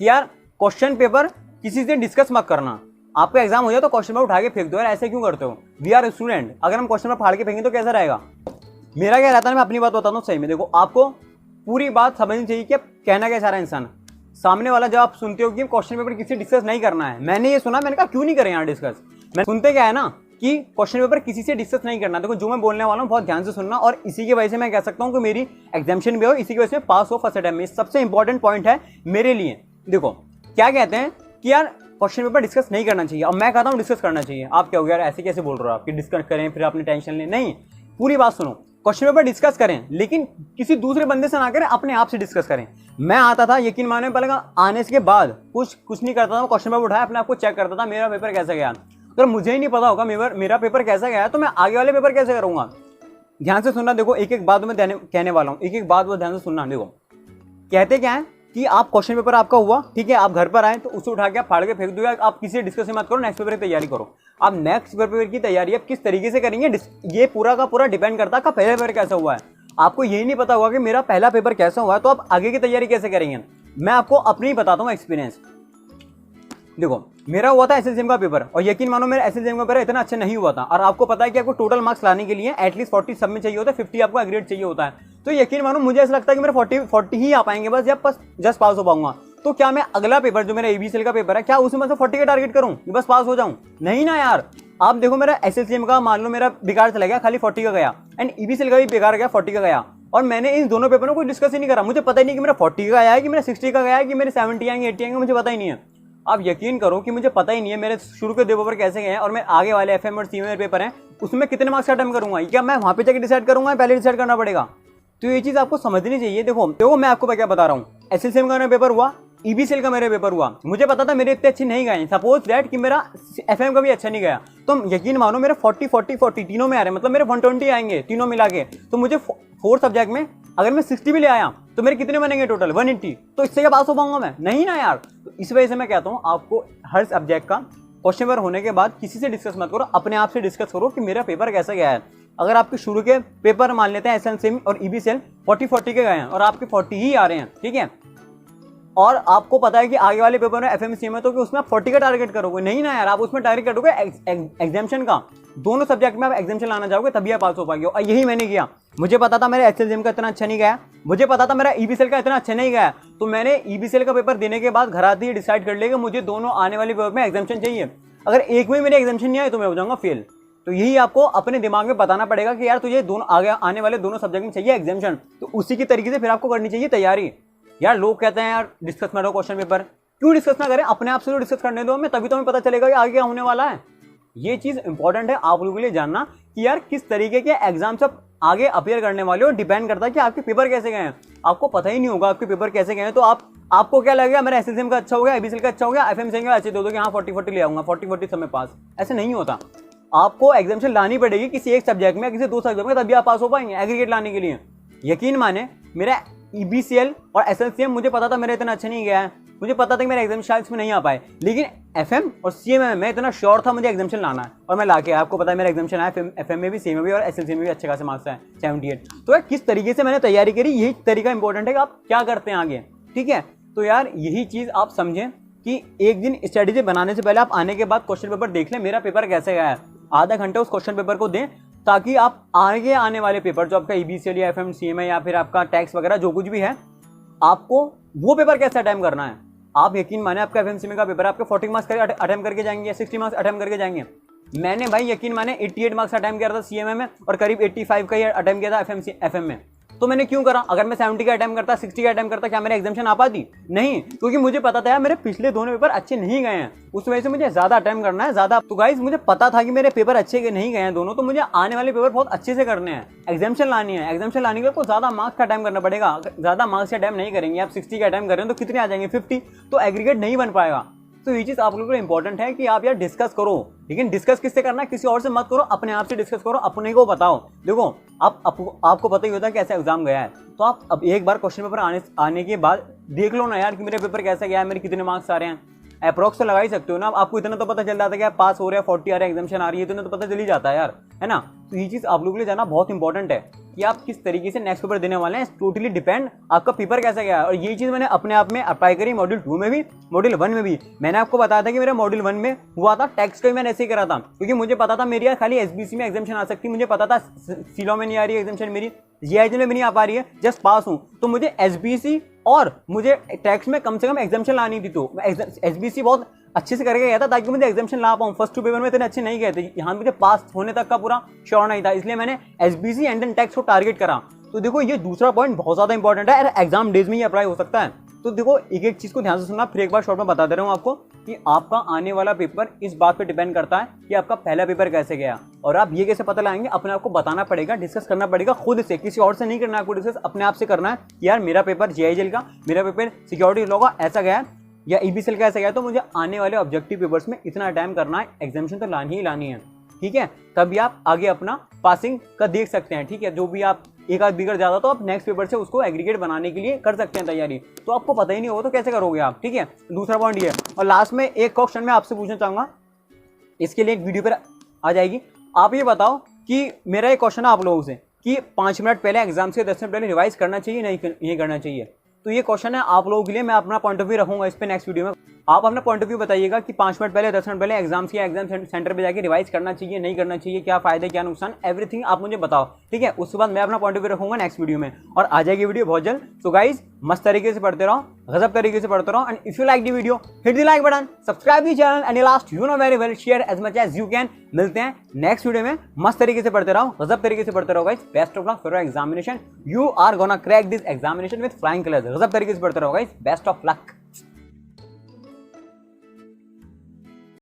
कि यार question paper किसी से डिस्कस मत करना। आपका एग्जाम हो जाए तो क्वेश्चन पेपर उठा के फेंक दो यार, ऐसे क्यों करते हो? वी आर स्टूडेंट, अगर हम क्वेश्चन पेपर फाड़ के फेंकें तो कैसा रहेगा? मेरा क्या रहता है, मैं अपनी बात बताता हूँ। सही में देखो, आपको पूरी बात समझनी चाहिए कि कहना क्या चाह रहा है इंसान। सामने वाला जब आप सुनते हो कि क्वेश्चन पेपर किसी डिस्कस नहीं करना है, मैंने ये सुना, मैंने कहा क्यों नहीं करें यहाँ डिस्कस। मैं सुनते क्या है ना कि क्वेश्चन पेपर किसी से डिस्कस नहीं करना। देखो, जो मैं बोलने वाला हूँ बहुत ध्यान से सुनना, और इसी की वजह से मैं कह सकता हूँ कि मेरी एग्जामिनेशन भी हो, इसी की वजह से पास हो फर्स्ट अटेम्प्ट में। सबसे इंपॉर्टेंट पॉइंट है मेरे लिए। देखो क्या कहते हैं कि यार क्वेश्चन पेपर डिस्कस नहीं करना चाहिए, और मैं कहता हूँ डिस्कस करना चाहिए। आप क्या हो गया यार, ऐसे कैसे बोल रहे हो आप कि डिस्कस करें फिर आपने टेंशन ले? नहीं, पूरी बात सुनो। क्वेश्चन पेपर डिस्कस करें, लेकिन किसी दूसरे बंदे से ना करें, अपने आप से डिस्कस करें। मैं आता था, यकीन माने, पहले आने के बाद कुछ नहीं करता था, क्वेश्चन पेपर उठाया अपने आप को चेक करता था मेरा पेपर कैसा गया। अगर मुझे ही नहीं पता होगा मेरा पेपर कैसा गया तो मैं आगे वाले पेपर कैसे करूंगा? ध्यान से सुनना। देखो, एक एक बात में कहने वाला हूँ, एक एक बात वो ध्यान से सुनना। देखो कहते क्या है कि आप क्वेश्चन पेपर आपका हुआ, ठीक है, आप घर पर आए तो उसे उठा के आप फाड़ के फेंक दो, या आप किसी से डिस्कस मत करो, नेक्स्ट पेपर की तैयारी करो। आप नेक्स्ट पेपर की तैयारी आप किस तरीके से करेंगे, ये पूरा का पूरा डिपेंड करता है आपका पहला पेपर कैसा हुआ है। आपको यही नहीं पता होगा कि मेरा पहला पेपर कैसा हुआ है, तो आप आगे की तैयारी कैसे करेंगे? मैं आपको अपनी बताता हूँ एक्सपीरियंस। देखो, मेरा हुआ था एसएससीएम का पेपर, और यकीन मानो मेरा एसएससीएम का पेपर इतना अच्छा नहीं हुआ था। और आपको पता है कि आपको टोटल मार्क्स लाने के लिए एटलीस्ट 40 सब में चाहिए होता है, 50 आपको एग्रेड चाहिए होता है। तो यकीन मानो मुझे ऐसा लगता है कि मेरे 40 ही आ पाएंगे बस, जब जस्ट पास हो पाऊंगा। तो क्या मैं अगला पेपर जो मेरा एबीसीएल का पेपर है, क्या उसमें से 40 का टारगेट करूं कि बस पास हो जाऊं? नहीं ना यार। आप देखो, मेरा एसएससीएम का मान लो मेरा बेकार चला गया, खाली 40 का गया, एंड ईबीसीएल का भी बेकार गया, 40 का गया, और मैंने इन दोनों पेपरों को डिस्कस ही नहीं करा। मुझे पता ही नहीं कि मेरा 40 का आया है कि मेरा 60 का गया है कि मेरे 70 आएंगे, 80 आएंगे, मुझे पता ही नहीं है। आप यकीन करो कि मुझे पता ही नहीं है मेरे शुरू के 2 पेपर कैसे गए हैं, और मैं आगे वाले एफएम और सीएम पेपर हैं उसमें कितने मार्क्स का अटेम्प्ट करूंगा। क्या मैं वहां पे जाकर डिसाइड करूंगा, पहले डिसाइड करना पड़ेगा? तो ये चीज आपको समझनी चाहिए। देखो मैं आपको क्या बता रहा हूँ, एसएससीएम का मेरा पेपर हुआ, ईबीसीएल का मेरा पेपर हुआ, मुझे पता था मेरे इतने अच्छे नहीं गए। सपोज दैट कि मेरा एफएम का भी अच्छा नहीं गया, तो यकीन मानो मेरे 40 तीनों में आ रहे हैं, मतलब मेरे 120 आएंगे तीनों मिला के। तो मुझे 4 सब्जेक्ट में अगर मैं 60 भी ले आया तो मेरे कितने बनेंगे टोटल? 180। तो इससे क्या पास हो पाऊंगा मैं? नहीं ना यार। तो इस वजह से मैं कहता हूँ आपको हर सब्जेक्ट का क्वेश्चन पेपर होने के बाद किसी से डिस्कस मत करो, अपने आप से डिस्कस करो कि मेरा पेपर कैसा गया है। अगर आपके शुरू के पेपर मान लेते हैं एसएससीएम और ईबीसीएल 40 के गए हैं और आपके 40 ही आ रहे हैं, ठीक है, और आपको पता है कि आगे वाले पेपर में एफएमसीएम है, तो कि उसमें आप 40 का टारगेट करोगे? नहीं ना यार, आप उसमें टारगेट करोगे एग्जामिशन का। दोनों सब्जेक्ट में आप एग्जामिशन लाना चाहोगे, तभी आप पास हो पाएंगे। और यही मैंने किया। मुझे पता था मेरा एसएससीएम का इतना अच्छा नहीं गया, मुझे पता था मेरा ईबीसीएल का इतना अच्छा नहीं गया, तो मैंने ईबीसीएल का पेपर देने के बाद घर आते ही डिसाइड कर लिया कि मुझे दोनों आने वाले पेपर में एग्जामिशन चाहिए। अगर एक में मेरे एग्जामिशन नहीं आए तो मैं हो जाऊंगा फेल। तो यही आपको अपने दिमाग में बताना पड़ेगा कि यार तुझे दोनों आगे आने वाले दोनों सब्जेक्ट में चाहिए एग्जामिशन, तो उसी की तरीके से फिर आपको करनी चाहिए तैयारी। यार लोग कहते हैं यार डिस्कस करो क्वेश्चन पेपर, क्यों डिस्कस ना करें? अपने आप से तो डिस्कस करने दो हमें, तभी तो हमें पता चलेगा कि आगे क्या होने वाला है। ये चीज इंपॉर्टेंट है आप लोगों के लिए जानना कि यार किस तरीके के एग्जाम सब आगे अपियर करने वाले हो, डिपेंड करता है कि आपके पेपर कैसे गए हैं। आपको पता ही नहीं होगा आपके पेपर कैसे गए हैं, तो आपको क्या लगेगा मेरा एसएससीएम का अच्छा हो गया, ईबीसीएल का अच्छा हो गया, एफएमसीएम का अच्छे दो कि हाँ 40 ले आऊंगा, 40 सब में पास। ऐसे नहीं होता। आपको एग्जामिशन लानी पड़ेगी किसी एक सब्जेक्ट में, किसी 2 सब्जेक्ट में, तभी आप पास हो पाएंगे एग्रीगेट लाने के लिए। यकीन माने मेरा ईबीसीएल और एसएससीएम मुझे पता था मेरा इतना अच्छा नहीं गया है, मुझे पता था कि मेरा एग्जाम शायद इसमें नहीं आ पाए, लेकिन एफएम और सीएम में मैं इतना श्योर था मुझे एग्जामिशन लाना है, और मैं लाके आपको पता है मेरा एग्जामिशन आया, एफएम में भी, सीएम में भी और एसएससीएम में भी अच्छे खासे मार्क्स आए 78। तो यार किस तरीके से मैंने तैयारी करी, यही तरीका इंपॉर्टेंट है कि आप क्या करते हैं आगे, ठीक है। तो यार यही चीज आप समझें कि एक दिन स्ट्रेटेजी बनाने से पहले आप आने के बाद क्वेश्चन पेपर देख लें मेरा पेपर कैसे गया है, आधा घंटा उस क्वेश्चन पेपर को दें, ताकि आप आगे आने वाले पेपर जो आपका ईबीसीएल या एफएमसीएम है या फिर आपका टैक्स वगैरह जो कुछ भी है, आपको वो पेपर कैसे अटेम्प्ट करना है। आप यकीन माने आपका एफएमसीएम का पेपर आपके 40 मार्क्स अटेम्प्ट करके जाएंगे या 60 मार्क्स अटेम्प्ट करके जाएंगे। मैंने भाई यकीन माने 88 मार्क्स अटेम्प्ट किया था सीएमए में और करीब 85 का ही अटेम्प्ट किया था एफएम में। तो मैंने क्यों करा? अगर मैं 70 का अटेम्प्ट करता, 60 का अटेम्प्ट करता, क्या मेरे एग्जामिशन आ पाती? नहीं, क्योंकि मुझे पता था यार मेरे पिछले दोनों पेपर अच्छे नहीं गए हैं, उस वजह से मुझे ज्यादा अटेम्प्ट करना है ज्यादा। तो गाइस मुझे पता था कि मेरे पेपर अच्छे नहीं गए हैं दोनों, तो मुझे आने वाले पेपर बहुत अच्छे से करने हैं, एग्जामिशन लानी है। एग्जामिशन लाने के लिए ज्यादा मार्क्स का अटेम्प्ट करना पड़ेगा। ज्यादा मार्क्स का अटेम्प्ट नहीं करेंगे, आप 60 का अटेम्प्ट कर रहे हैं तो कितने आ जाएंगे? 50, तो एग्रीगेट नहीं बन पाएगा। तो ये चीज आप लोगों को इंपॉर्टेंट है कि आप यार डिस्कस करो, लेकिन डिस्कस किससे करना है? किसी और से मत करो, अपने आप से डिस्कस करो, अपने को बताओ। देखो आपको पता ही होता है कैसे एग्जाम गया है, तो आप अब एक बार क्वेश्चन पेपर आने के बाद देख लो ना यार कि मेरे पेपर कैसे गया है, मेरे कितने मार्क्स आ रहे हैं। अप्रोक्स तो लगा ही सकते हो ना, आपको इतना तो पता चल जाता है कि आप पास हो रहे हैं, 40 आ रहे हैं, एग्जामिशन आ रही है, तो इतना तो पता चल ही जाता है यार, है ना। तो ये चीज आप लोगों के लिए जाना बहुत इंपॉर्टेंट है। कि आप किस तरीके से नेक्स्ट पेपर देने वाले हैं, टोटली डिपेंड आपका पेपर कैसा गया है। और ये चीज़ मैंने अपने आप में अप्लाई करी मॉड्यूल 2 में भी, मॉड्यूल 1 में भी। मैंने आपको बताया था कि मेरा मॉड्यूल 1 में हुआ था टैक्स का ही मैंने ऐसे ही करा था, क्योंकि मुझे पता था मेरी खाली एसबीसी में एग्जामेशन आ सकती है, मुझे पता था सीलो में नहीं आ रही है एग्जामेशन, मेरी जीआईजी में भी नहीं आ पा रही है, जस्ट पास हूँ। तो मुझे एसबीसी और मुझे टैक्स में कम से कम एग्जामेशन लानी थी, तो एसबीसी बहुत अच्छे से करके गया था ताकि मुझे एग्जामेशन ला पाऊँ। फर्स्ट 2 पेपर में इतने अच्छे नहीं गए थे, यहाँ मुझे पास होने तक का पूरा श्योर नहीं था, इसलिए मैंने एसबीसी एंड देन टैक्स को टारगेट करा। तो देखो ये दूसरा पॉइंट बहुत ज्यादा इंपॉर्टेंट है, एग्जाम डेज में ही अप्लाई हो सकता है। तो देखो एक एक चीज को ध्यान से सुनना, फिर एक बार शॉर्ट में बता दे रहा हूँ आपको कि आपका आने वाला पेपर इस बात पे डिपेंड करता है कि आपका पहला पेपर कैसे गया। और आप ये कैसे पता लगाएंगे, अपने आप को बताना पड़ेगा, डिस्कस करना पड़ेगा खुद से, किसी और से नहीं करना है आपको डिस्कस, अपने आप से करना है कि यार मेरा पेपर जीआईएल का, मेरा पेपर सिक्योरिटी लॉ का ऐसा गया है या ईबीसीएल का ऐसा गया, तो मुझे आने वाले ऑब्जेक्टिव पेपर्स में इतना टाइम करना है, एग्जामिनेशन तो लानी ही लानी है, ठीक है। तभी आप आगे अपना पासिंग का देख सकते हैं, ठीक है। जो भी आप एक आध बिगड़ जाता तो आप नेक्स्ट पेपर से उसको एग्रीगेट बनाने के लिए कर सकते हैं तैयारी। तो आपको पता ही नहीं होगा तो कैसे करोगे आप, ठीक है। दूसरा पॉइंट ये है। और लास्ट में एक क्वेश्चन मैं आपसे पूछना चाहूंगा, इसके लिए एक वीडियो पर आ जाएगी। आप ये बताओ कि मेरा एक क्वेश्चन है आप लोगों से कि 5 मिनट पहले एग्जाम से 10 मिनट पहले रिवाइज करना चाहिए नहीं करना चाहिए। तो ये क्वेश्चन है आप लोगों के लिए, मैं अपना पॉइंट ऑफ व्यू रखूंगा इस पे नेक्स्ट वीडियो में। आप अपना पॉइंट ऑफ व्यू बताइएगा कि 5 मिनट पहले 10 मिनट पहले एग्जाम सेंटर पे जाके रिवाइज करना चाहिए नहीं करना चाहिए, क्या फायदे क्या नुकसान, एवरीथिंग आप मुझे बताओ, ठीक है। उसके बाद मैं अपना पॉइंट ऑफ व्यू रखूंगा नेक्स्ट वीडियो में, और आ जाएगी वीडियो बहुत जल्द। सो गाइज मस्त तरीके से पढ़ते रहो, गजब तरीके से पढ़ते रहो, and if you like the video hit the like button, subscribe the channel, and last you know very well share as much as you can. मिलते हैं नेक्स्ट वीडियो में, मस्त तरीके से पढ़ते रहो, गजब तरीके से पढ़ते रहो guys. Best of luck for your examination, you are gonna crack this examination with flying colours. गजब तरीके से पढ़ते रहो गाइज, बेस्ट ऑफ लक।